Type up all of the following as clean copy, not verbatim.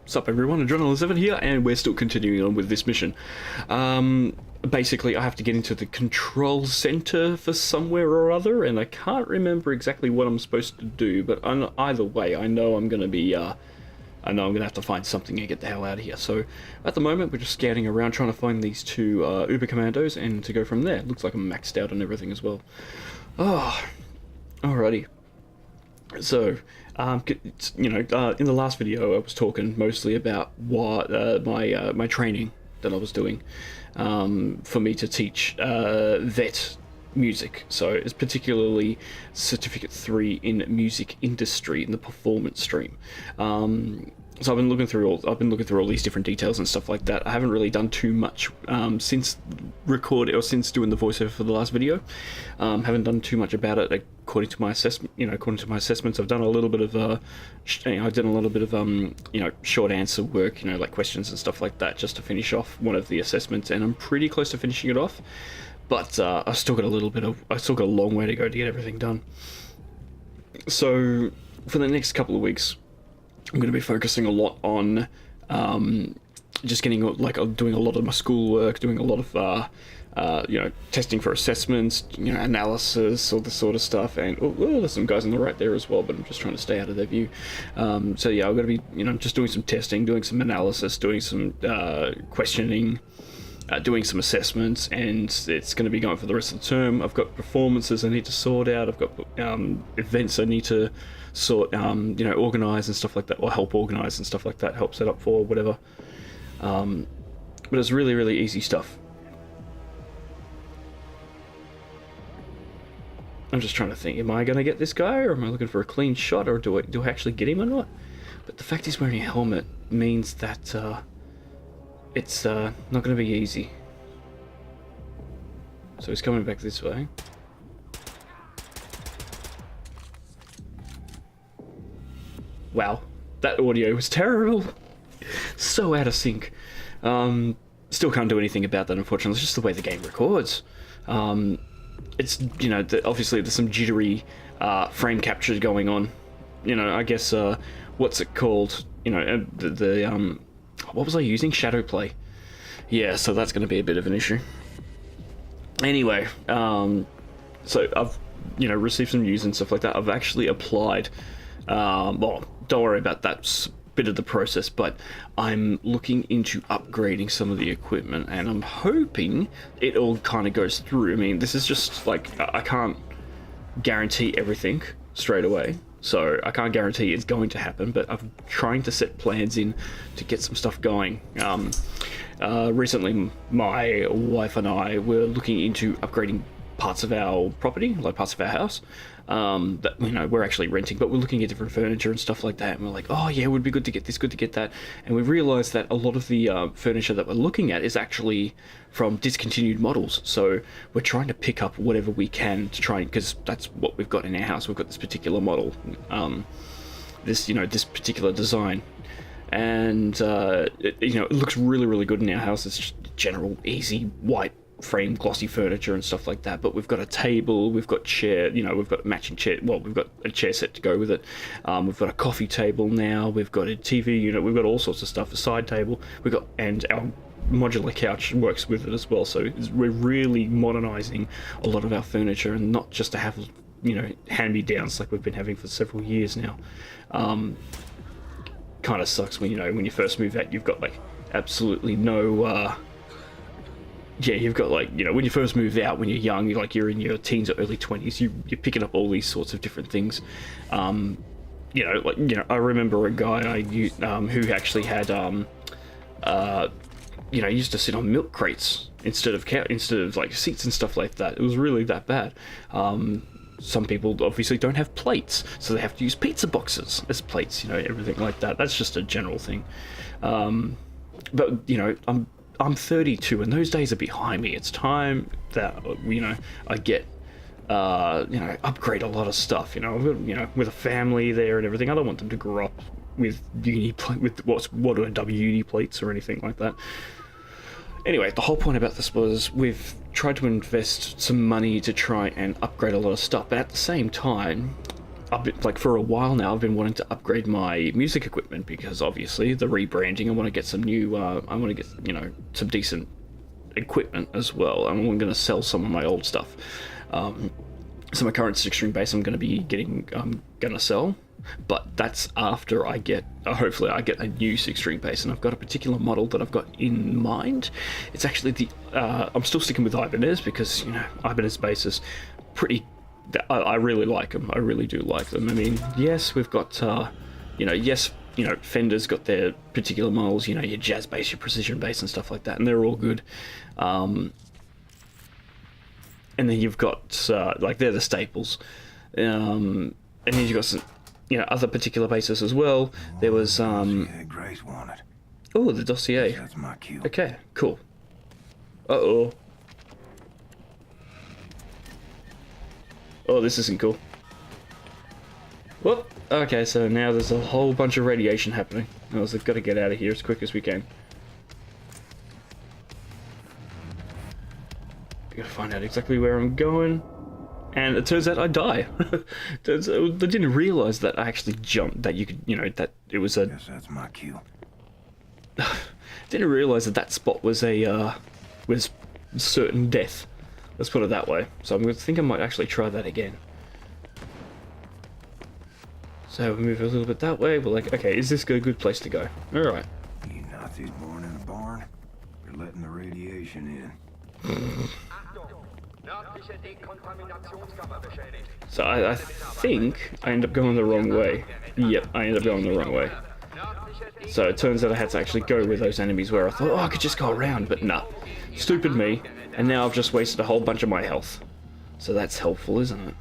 Sup everyone, Adrenaline7 here, and we're still continuing on with this mission. Basically, I have to get into the control center for somewhere or other, and I can't remember exactly what I'm supposed to do, but either way, I know I'm going to be, I know I'm going to have to find something and get the hell out of here. So, at the moment, we're just scouting around trying to find these two Uber Commandos, and to go from there. Looks like I'm maxed out on everything as well. Oh, alrighty. So, in the last video I was talking mostly about what my training that I was doing for me to teach vet music. So it's particularly Certificate 3 in Music Industry in the performance stream. So I've been looking through all these different details and stuff like that. I haven't really done too much since since doing the voiceover for the last video. Haven't done too much about it according to my assessment. According to my assessments, I've done a little bit of short answer work. Like questions and stuff like that, just to finish off one of the assessments, and I'm pretty close to finishing it off. But I've still got a long way to go to get everything done. So for the next couple of weeks, I'm going to be focusing a lot on just doing a lot of my schoolwork, doing a lot of testing for assessments, analysis, all this sort of stuff. And there's some guys on the right there as well, but I'm just trying to stay out of their view. So yeah, I'm going to be just doing some testing, doing some analysis, doing some questioning, doing some assessments, and it's going to be going for the rest of the term. I've got performances I need to sort out. I've got events I need to sort, organize and stuff like that, or help organize and stuff like that, help set up for, whatever. But it's really, really easy stuff. I'm just trying to think, am I going to get this guy, or am I looking for a clean shot, or do I actually get him or not? But the fact he's wearing a helmet means that it's not going to be easy. So he's coming back this way. Wow, that audio was terrible. So out of sync. Still can't do anything about that, unfortunately. It's just the way the game records. It's, obviously there's some jittery frame capture going on. I guess, what's it called? What was I using? Shadow play. Yeah, so that's going to be a bit of an issue. Anyway, so I've, received some news and stuff like that. I've actually applied. Well, don't worry about that bit of the process, but I'm looking into upgrading some of the equipment, and I'm hoping it all kind of goes through. I mean, this is just like, I can't guarantee everything straight away, so I can't guarantee it's going to happen, but I'm trying to set plans in to get some stuff going. Recently, my wife and I were looking into upgrading parts of our property, like parts of our house, that we're actually renting, but we're looking at different furniture and stuff like that, and we're like, oh yeah, it would be good to get this, good to get that, and we realized that a lot of the furniture that we're looking at is actually from discontinued models, so we're trying to pick up whatever we can to try, because that's what we've got in our house. We've got this particular model, this particular design, and it looks really, really good in our house. It's just general easy white frame glossy furniture and stuff like that, but we've got a table, we've got chair, we've got matching chair, well, we've got a chair set to go with it, we've got a coffee table now, we've got a TV unit, we've got all sorts of stuff, a side table, and our modular couch works with it as well. So we're really modernizing a lot of our furniture, and not just to have hand-me-downs like we've been having for several years now. Kind of sucks when when you first move out, you've got like absolutely no you've got when you first move out, when you're young, you're in your teens or early 20s, you're picking up all these sorts of different things. I remember a guy who actually had used to sit on milk crates instead of like seats and stuff like that. It was really that bad. Some people obviously don't have plates, so they have to use pizza boxes as plates, everything like that. That's just a general thing. But I'm 32, and those days are behind me. It's time that I get upgrade a lot of stuff. With a family there and everything. I don't want them to grow up with what are uni plates or anything like that. Anyway, the whole point about this was we've tried to invest some money to try and upgrade a lot of stuff, but at the same time, I've been, like, for a while now, I've been wanting to upgrade my music equipment because obviously the rebranding. I want to get some new. I want to get, you know, some decent equipment as well. I'm going to sell some of my old stuff. So my current 6-string bass, I'm going to sell, but that's after I get. Hopefully, I get a new 6-string bass, and I've got a particular model that I've got in mind. It's actually the. I'm still sticking with Ibanez because, you know, Ibanez basses pretty. I really like them. I really do like them. I mean, yes, we've got, Fender's got their particular models, you know, your jazz bass, your precision bass and stuff like that, and they're all good. And then you've got, like, they're the staples. And then you've got some, you know, other particular basses as well. There was, Grace wanted. oh, the dossier. That's my cue. Okay, cool. Uh-oh. Oh, this isn't cool. Whoop. Okay, so now there's a whole bunch of radiation happening. I've got to get out of here as quick as we can. Gotta find out exactly where I'm going. And it turns out I die. I didn't realize that I actually jumped, that you could, you know, that it was a... Yes, that's my cue. Didn't realize that spot was was certain death. Let's put it that way. So I think I might actually try that again. So we move a little bit that way. We're like, okay, is this a good place to go? All right. You Nazis born in a barn? You're letting the radiation in. So I think I end up going the wrong way. Yep, I end up going the wrong way. So it turns out I had to actually go with those enemies where I thought, oh, I could just go around, but nah. Stupid me. And now I've just wasted a whole bunch of my health. So that's helpful, isn't it?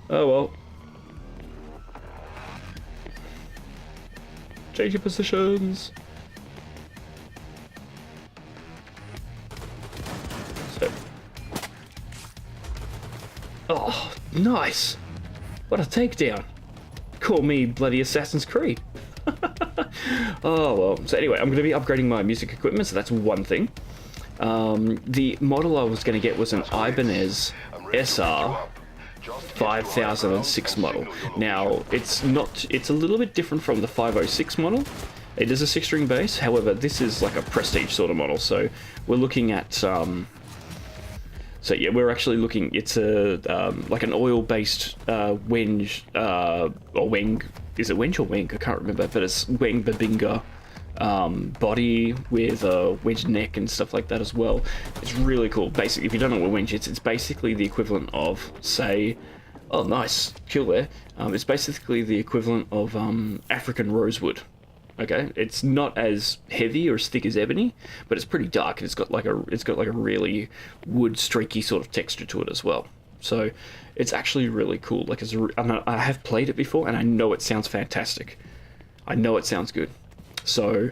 Oh well. Change your positions. So. Oh, nice. What a takedown. Call me bloody Assassin's Creed. Oh well. So anyway, I'm going to be upgrading my music equipment, so that's one thing. The model I was going to get was an Ibanez SR 5006 model. Now, it's a little bit different from the 506 model. It is a 6-string bass, however, this is like a prestige sort of model, so we're looking at, so yeah, we're actually looking, it's a, like an oil-based, wenge, or weng, is it wenge or weng? I can't remember, but it's weng babinga, body with a wedge neck and stuff like that as well. It's really cool. Basically, if you don't know what wedge is, it's basically the equivalent of, say, oh nice, kill there. It's basically the equivalent of African rosewood. Okay, it's not as heavy or as thick as ebony, but it's pretty dark and it's got like a really wood streaky sort of texture to it as well. So it's actually really cool. Like I have played it before and I know it sounds fantastic. I know it sounds good. So,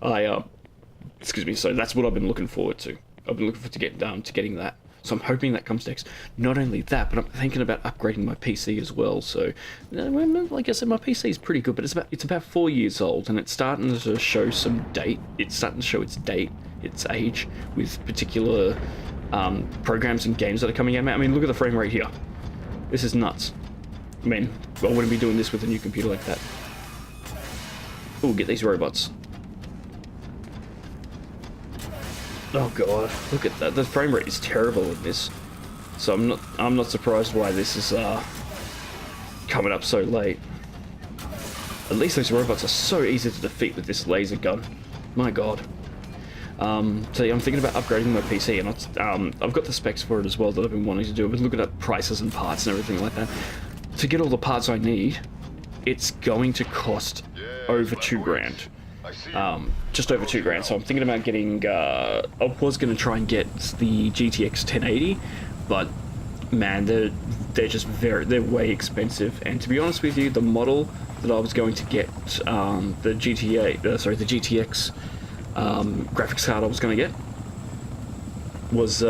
so that's what I've been looking forward to. I've been looking forward to getting that. So I'm hoping that comes next. Not only that, but I'm thinking about upgrading my PC as well. So, like I said, my PC is pretty good, but it's about 4 years old, and it's starting to show some date. It's starting to show its date, its age, with particular programs and games that are coming out. I mean, look at the frame rate here. This is nuts. I mean, I wouldn't be doing this with a new computer like that. Oh, get these robots. Oh god, look at that. The frame rate is terrible in this. So I'm not surprised why this is coming up so late. At least those robots are so easy to defeat with this laser gun. My god. So yeah, I'm thinking about upgrading my PC, and I've got the specs for it as well that I've been wanting to do. I've been looking at prices and parts and everything like that. To get all the parts I need, it's going to cost over $2,000. Just over $2,000. So I'm thinking about getting. I was going to try and get the GTX 1080, but man, they're just they're way expensive. And to be honest with you, the model that I was going to get, the GTX graphics card I was going to get was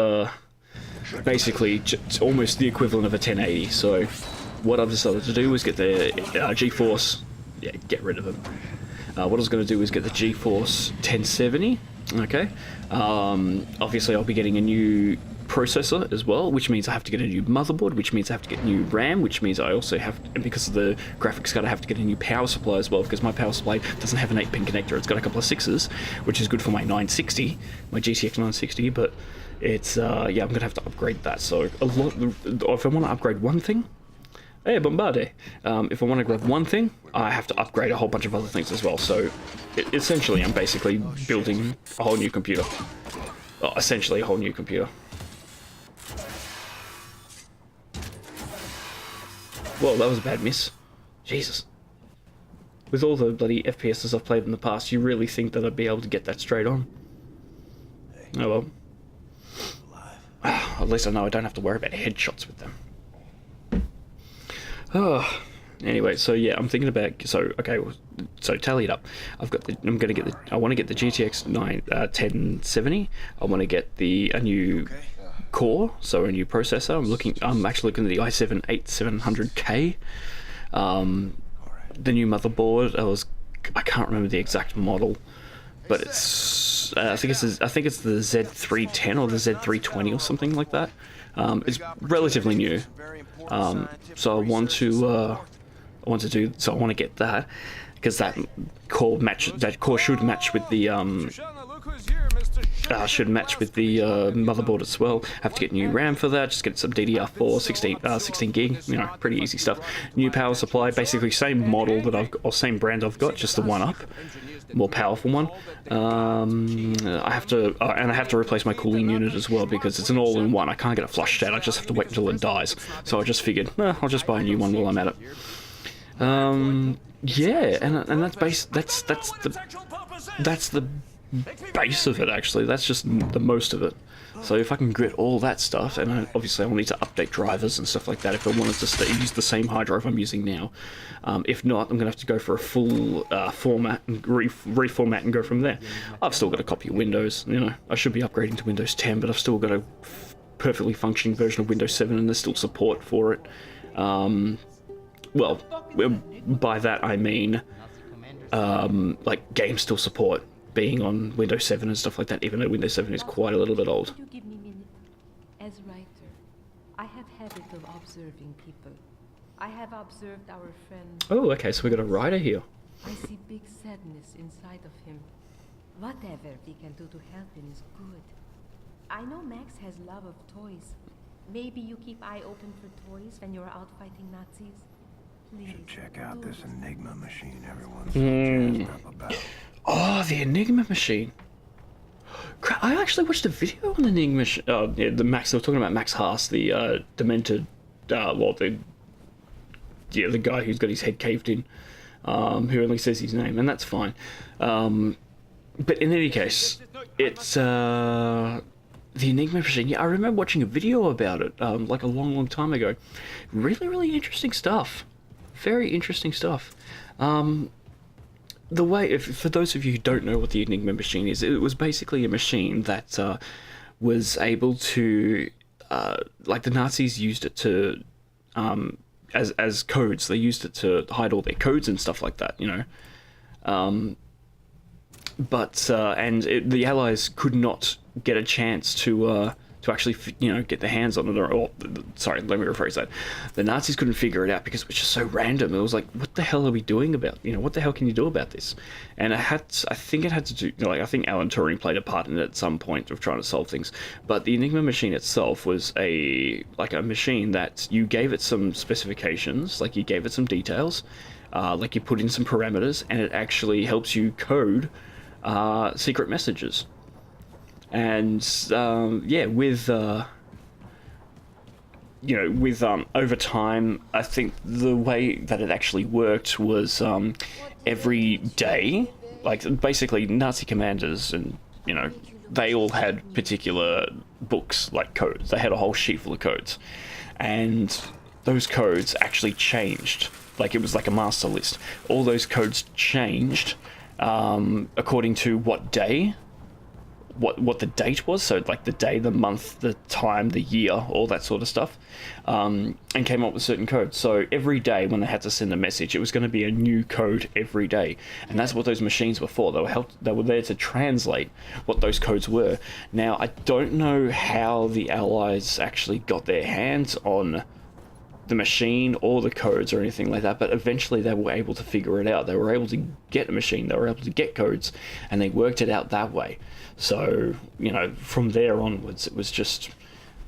basically almost the equivalent of a 1080. So what I've decided to do was get the GeForce. Yeah, get rid of them. What I was going to do is get the GeForce 1070. Okay. Obviously, I'll be getting a new processor as well, which means I have to get a new motherboard, which means I have to get new RAM, which means I also have, because of the graphics card, I have to get a new power supply as well, because my power supply doesn't have an 8-pin connector. It's got a couple of 6s, which is good for my 960, my GTX 960, but it's, yeah, I'm going to have to upgrade that. So if I want to upgrade one thing, hey, Bombarde. If I want to grab one thing, I have to upgrade a whole bunch of other things as well. So, essentially, I'm basically building a whole new computer. Well, essentially a whole new computer. Whoa, that was a bad miss. Jesus. With all the bloody FPSs I've played in the past, you really think that I'd be able to get that straight on? Oh well. At least I know I don't have to worry about headshots with them. Oh, anyway, so yeah, I'm thinking about, so tally it up. I want to get the GTX 1070. I want to get a new core, so a new processor. I'm actually looking at the i7-8700K. The new motherboard. I can't remember the exact model, but it's I think it's the Z310 or the Z320 or something like that. It's relatively new. So I want to get that, because that core should match with the motherboard as well. Have to get new RAM for that. Just get some DDR4 16 gig. You know, pretty easy stuff. New power supply, basically same model or same brand I've got, just the one up, more powerful one. I have to replace my cooling unit as well, because it's an all-in-one. I can't get it flushed out. I just have to wait until it dies. So I just figured, I'll just buy a new one while I'm at it. Yeah, and that's the base of it, actually. That's just the most of it. So if I can get all that stuff, and obviously I'll need to update drivers and stuff like that if I wanted to use the same hard drive I'm using now. If not, I'm going to have to go for a full format and reformat and go from there. I've still got a copy of Windows. You know, I should be upgrading to Windows 10, but I've still got a perfectly functioning version of Windows 7, and there's still support for it. Well, by that I mean, like, games still support being on Windows 7 and stuff like that, even though Windows 7 is quite a little bit old. Could you give me a minute? As writer, I have habit of observing people. I have observed our friend. Oh, okay, so we got a writer here. I see big sadness inside of him. Whatever we can do to help him is good. I know Max has love of toys. Maybe you keep eye open for toys when you're out fighting Nazis. Please, should check out this Enigma machine everyone's so jazzed up about. Oh, the Enigma machine. Crap, I actually watched a video on the Enigma yeah, the Max, they were talking about Max Haas, the demented, the guy who's got his head caved in, who only says his name, and that's fine. But in any case, it's, the Enigma machine. Yeah, I remember watching a video about it, like a long time ago. Really interesting stuff. Very interesting stuff. The way, for those of you who don't know what the Enigma machine is, it was basically a machine that was able to, like, the Nazis used it to, as codes. They used it to hide all their codes and stuff like that, you know. The Allies could not get a chance to actually, you know, get their hands on it, or sorry, let me rephrase that. The Nazis couldn't figure it out because it was just so random. It was like, what the hell are we doing about, you know, what the hell can you do about this? And I think it had to do, you know, like, I think Alan Turing played a part in it at some point of trying to solve things. But the Enigma machine itself was a machine that you gave it some specifications, like you gave it some details, like you put in some parameters, and it actually helps you code secret messages. And yeah, with over time, I think the way that it actually worked was every day, like, basically Nazi commanders, and, you know, they all had particular books, like codes. They had a whole sheet full of codes, and those codes actually changed. Like, it was like a master list. All those codes changed according to what day what the date was, so like the day, the month, the time, the year, all that sort of stuff, and came up with certain codes. So every day when they had to send a message, it was going to be a new code every day, and that's what those machines were for. They were there to translate what those codes were. Now I don't know how the Allies actually got their hands on the machine or the codes or anything like that, but eventually they were able to figure it out. They were able to get a machine, they were able to get codes, and they worked it out that way. So, you know, from there onwards, it was just,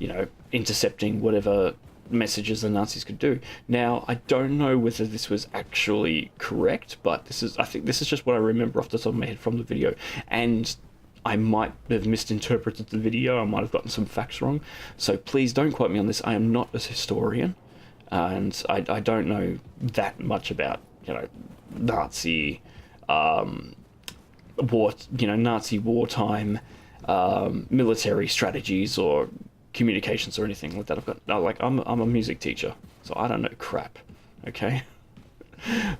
you know, intercepting whatever messages the Nazis could do. Now, I don't know whether this was actually correct, but I think this is just what I remember off the top of my head from the video, and I might have misinterpreted the video, I might have gotten some facts wrong, so please don't quote me on this. I am not a historian, and I don't know that much about, you know, Nazi Nazi wartime military strategies or communications or anything like that. I'm a music teacher, so I don't know crap, okay?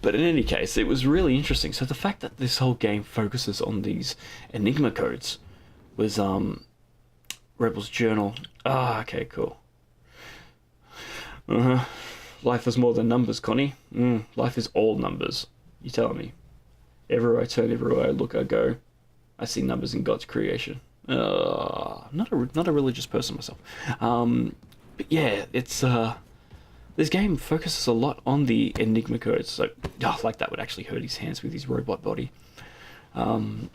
But in any case, it was really interesting. So the fact that this whole game focuses on these Enigma codes was Rebel's Journal. Okay, cool. Life is more than numbers, Connie. Life is all numbers. You tell me. Everywhere I turn, everywhere I look, I go. I see numbers in God's creation. Not a religious person myself. But yeah, it's this game focuses a lot on the Enigma codes. So, like that would actually hurt his hands with his robot body. And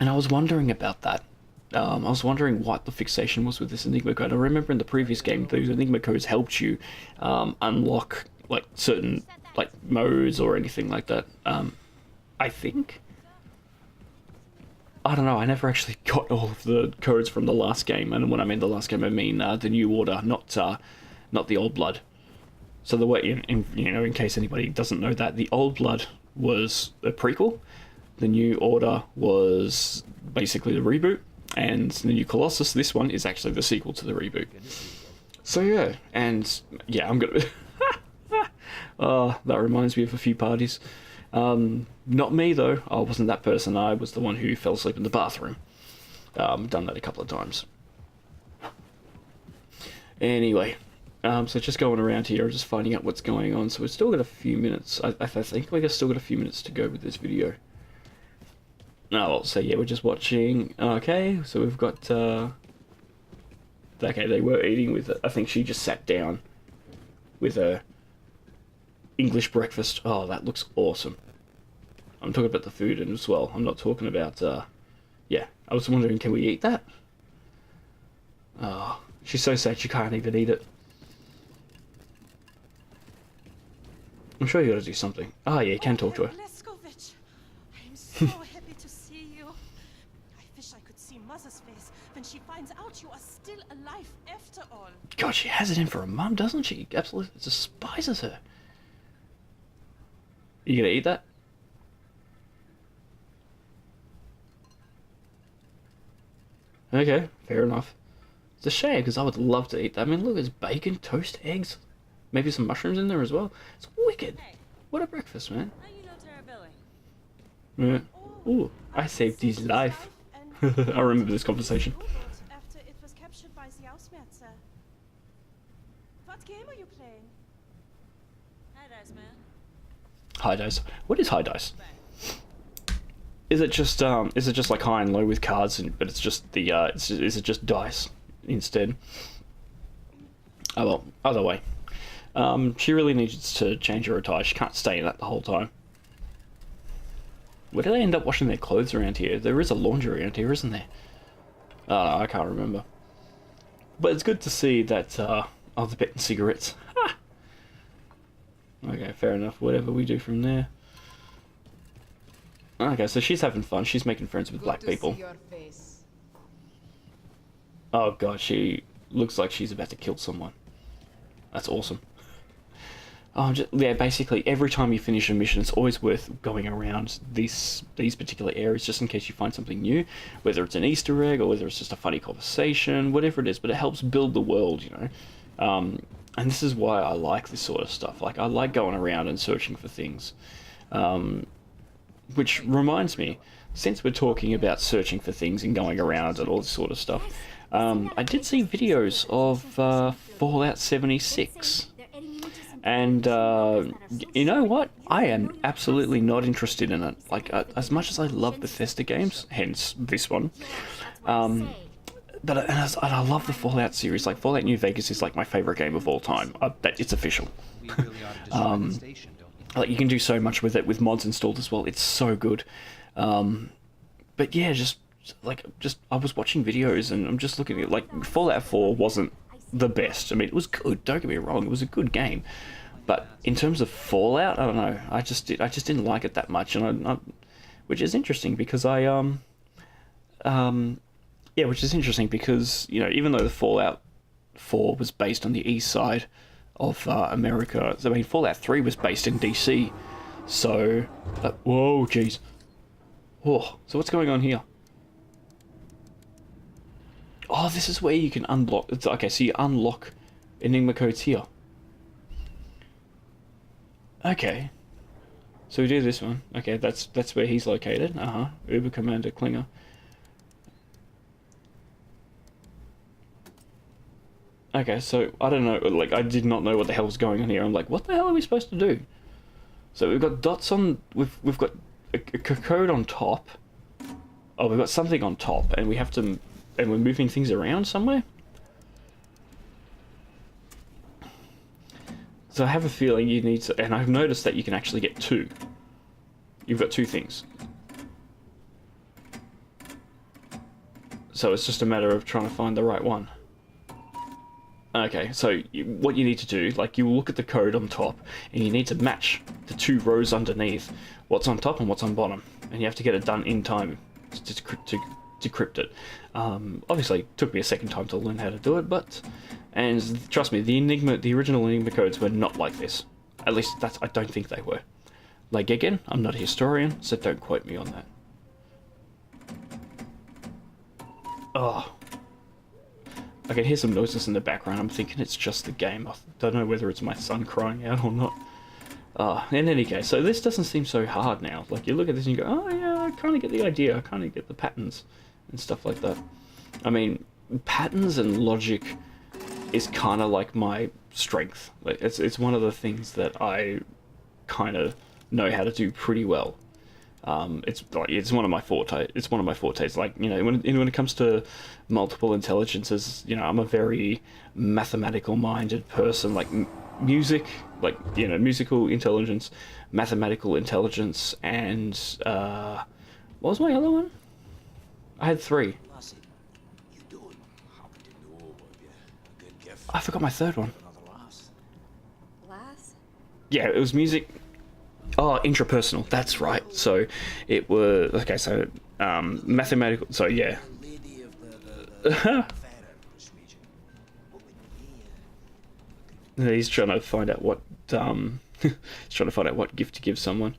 I was wondering about that. I was wondering what the fixation was with this Enigma code. I remember in the previous game, those Enigma codes helped you unlock like certain like modes or anything like that. I think. I don't know. I never actually got all of the codes from the last game, and when I mean the last game, I mean the New Order, not the Old Blood. So the way, in case anybody doesn't know that, the Old Blood was a prequel. The New Order was basically the reboot. And the new Colossus, this one, is actually the sequel to the reboot. So yeah, and yeah, I'm gonna... that reminds me of a few parties. Not me though, I wasn't that person, I was the one who fell asleep in the bathroom. Done that a couple of times. Anyway, so just going around here, just finding out what's going on. So we've still got a few minutes, I think we've still got a few minutes to go with this video. Oh, so yeah, we're just watching. Okay, so we've got. Okay, they were eating with. I think she just sat down with a English breakfast. Oh, that looks awesome. I'm talking about the food as well. I'm not talking about. Yeah, I was wondering, can we eat that? Oh, she's so sad she can't even eat it. I'm sure you got to do something. Oh yeah, you can talk to her. I'm so happy to see you. I wish I could see Mother's face when she finds out you are still alive after all. God, she has it in for a mum, doesn't she? Absolutely despises her. You gonna eat that? Okay, fair enough. It's a shame, because I would love to eat that. I mean, look, there's bacon, toast, eggs, maybe some mushrooms in there as well. It's wicked. What a breakfast, man. Yeah. Ooh, I saved his life. I remember this conversation. After it was captured by the Auswärter. What game are you playing? High dice, man. High dice. What is high dice? Is it just like high and low with cards, but it's just the is it just dice instead? Oh well, either way. She really needs to change her attire. She can't stay in that the whole time. Where do they end up washing their clothes around here? There is a laundry around here, isn't there? I can't remember. But it's good to see that, they're betting cigarettes. Ha! Okay, fair enough. Whatever we do from there. Okay, so she's having fun. She's making friends with black people. Oh god, she looks like she's about to kill someone. That's awesome. Yeah, basically every time you finish a mission, it's always worth going around these particular areas just in case you find something new, whether it's an Easter egg or whether it's just a funny conversation, whatever it is, but it helps build the world, you know. And this is why I like this sort of stuff. Like, I like going around and searching for things. Which reminds me, since we're talking about searching for things and going around and all this sort of stuff, I did see videos of Fallout 76. And you know what? I am absolutely not interested in it. Like, as much as I love Bethesda games, hence this one, but I love the Fallout series. Like, Fallout New Vegas is like my favorite game of all time. It's official. Like, you can do so much with it with mods installed as well. It's so good. But yeah, just I was watching videos and I'm just looking at, like, Fallout 4 wasn't the best. I mean, it was good. Don't get me wrong. It was a good game. But in terms of Fallout, I don't know. I just didn't like it that much, and which is interesting because which is interesting because, you know, even though the Fallout 4 was based on the east side of America, I mean, Fallout 3 was based in DC. So, whoa, jeez. Oh, so what's going on here? Oh, this is where you can unblock. Okay, so you unlock Enigma codes here. Okay. So we do this one. Okay, that's where he's located. Uber Commander Klinger. Okay, so I don't know. Like, I did not know what the hell was going on here. I'm like, what the hell are we supposed to do? So we've got dots on. We've got a code on top. Oh, we've got something on top, and we have to. And we're moving things around somewhere? So I have a feeling you need to... And I've noticed that you can actually get two. You've got two things. So it's just a matter of trying to find the right one. Okay, so what you need to do, like, you look at the code on top, and you need to match the two rows underneath. What's on top and what's on bottom. And you have to get it done in time to decrypt it. Obviously, it took me a second time to learn how to do it, and trust me, the original Enigma codes were not like this. At least I don't think they were. Like, again, I'm not a historian, so don't quote me on that. Oh. I can hear some noises in the background. I'm thinking it's just the game. I don't know whether it's my son crying out or not. In any case, so this doesn't seem so hard now. Like, you look at this and you go, oh yeah, I kind of get the idea. I kind of get the patterns and stuff like that. I mean, patterns and logic is kind of like my strength. Like, it's one of the things that I kind of know how to do pretty well. It's one of my forte. It's one of my fortes. Like, you know, when it comes to multiple intelligences, you know, I'm a very mathematical-minded person. Like music, like, you know, musical intelligence, mathematical intelligence, and what was my other one? I had three. I forgot my third one. Lass? Yeah, it was music. Oh, intrapersonal. That's right. So it was okay. So mathematical. So yeah. He's trying to find out what he's trying to find out what gift to give someone.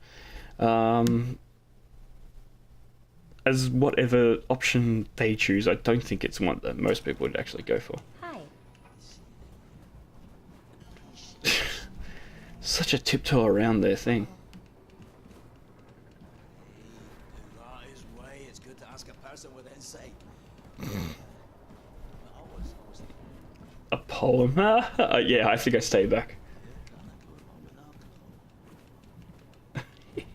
As whatever option they choose, I don't think it's one that most people would actually go for. Hi. Such a tiptoe around their thing. A poem? Yeah, I think I stay back.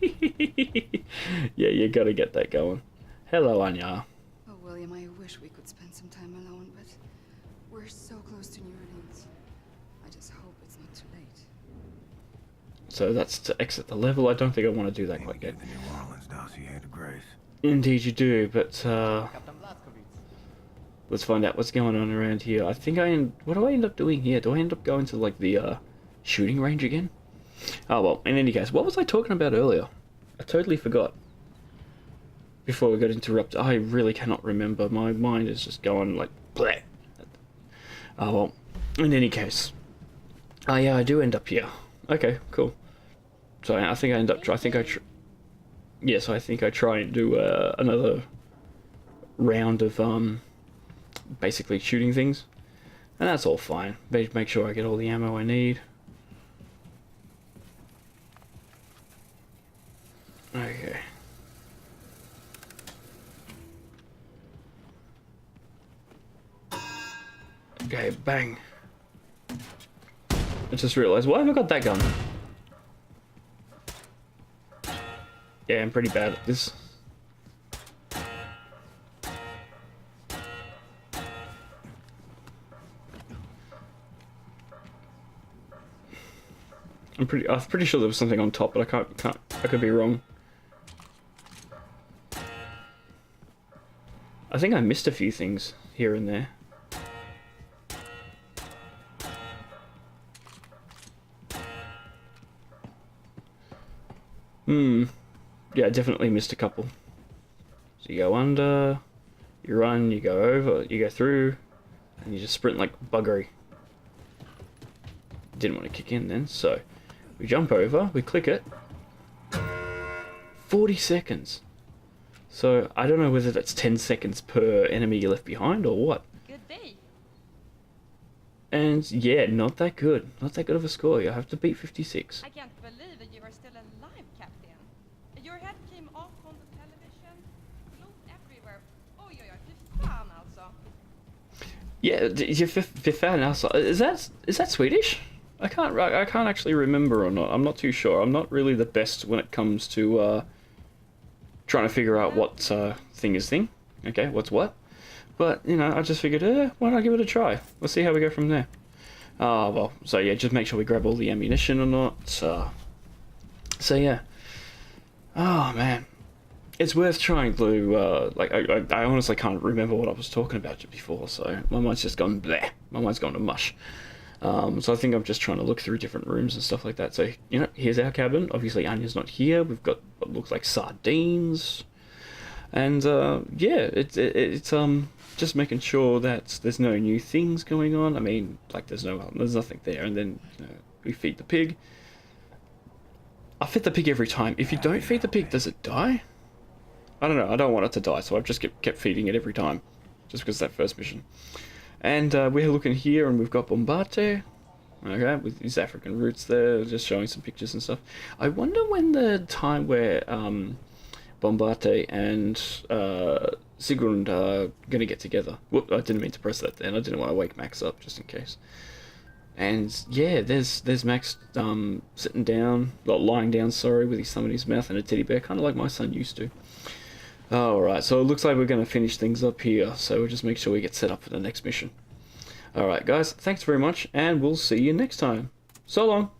Yeah, you gotta get that going. Hello, Anya. Oh, William, I wish we could spend some time alone, but we're so close to New Orleans. I just hope it's not too late. So that's to exit the level. I don't think I want to do that quite yet. The New Orleans dossier to Grace. Indeed you do, but let's find out what's going on around here. I think what do I end up doing here? Do I end up going to, like, the shooting range again? Oh well, in any case, what was I talking about earlier? I totally forgot. Before we got interrupted, I really cannot remember. My mind is just going like bleh. Oh well, in any case. Oh yeah, I do end up here. Okay, cool. So I think I end up. So I think I try and do another round of basically shooting things, and that's all fine. Make sure I get all the ammo I need. Okay. Okay, bang. I just realised, why have I got that gun? Yeah, I'm pretty bad at this. I'm pretty sure there was something on top, but I could be wrong. I think I missed a few things here and there. Yeah, I definitely missed a couple. So you go under, you run, you go over, you go through, and you just sprint like buggery. Didn't want to kick in then, so we jump over, we click it. 40 seconds. So I don't know whether that's 10 seconds per enemy you left behind or what. Good day. And yeah, not that good. Not that good of a score. You have to beat 56. I can't believe that you are still alive, Captain. Your head came off on the television. Blood everywhere. Oj, oj, oj. Fy fan alltså. Yeah, fan also. Is that Swedish? I can't actually remember or not. I'm not too sure. I'm not really the best when it comes to trying to figure out what thing is thing. Okay, what's what? But you know, I just figured, why not give it a try? Let's see how we go from there. Well, so yeah, just make sure we grab all the ammunition or not. So yeah. Oh man, it's worth trying to. Like, I honestly can't remember what I was talking about before, so my mind's just gone bleh. My mind's gone to mush. So I think I'm just trying to look through different rooms and stuff like that. So, you know, here's our cabin. Obviously, Anya's not here. We've got what looks like sardines. And, yeah, it's just making sure that there's no new things going on. I mean, like, there's nothing there. And then, you know, we feed the pig. I feed the pig every time. If you don't feed the pig, does it die? I don't know. I don't want it to die, so I've just kept feeding it every time. Just because of that first mission. And we're looking here, and we've got Bombate, okay, with his African roots there, just showing some pictures and stuff. I wonder when the time where Bombate and Sigrun are going to get together. Whoop, I didn't mean to press that then. I didn't want to wake Max up, just in case. And yeah, there's Max sitting down, lying down, sorry, with his thumb in his mouth and a teddy bear, kind of like my son used to. Alright, so it looks like we're going to finish things up here, so we'll just make sure we get set up for the next mission. Alright guys, thanks very much, and we'll see you next time. So long!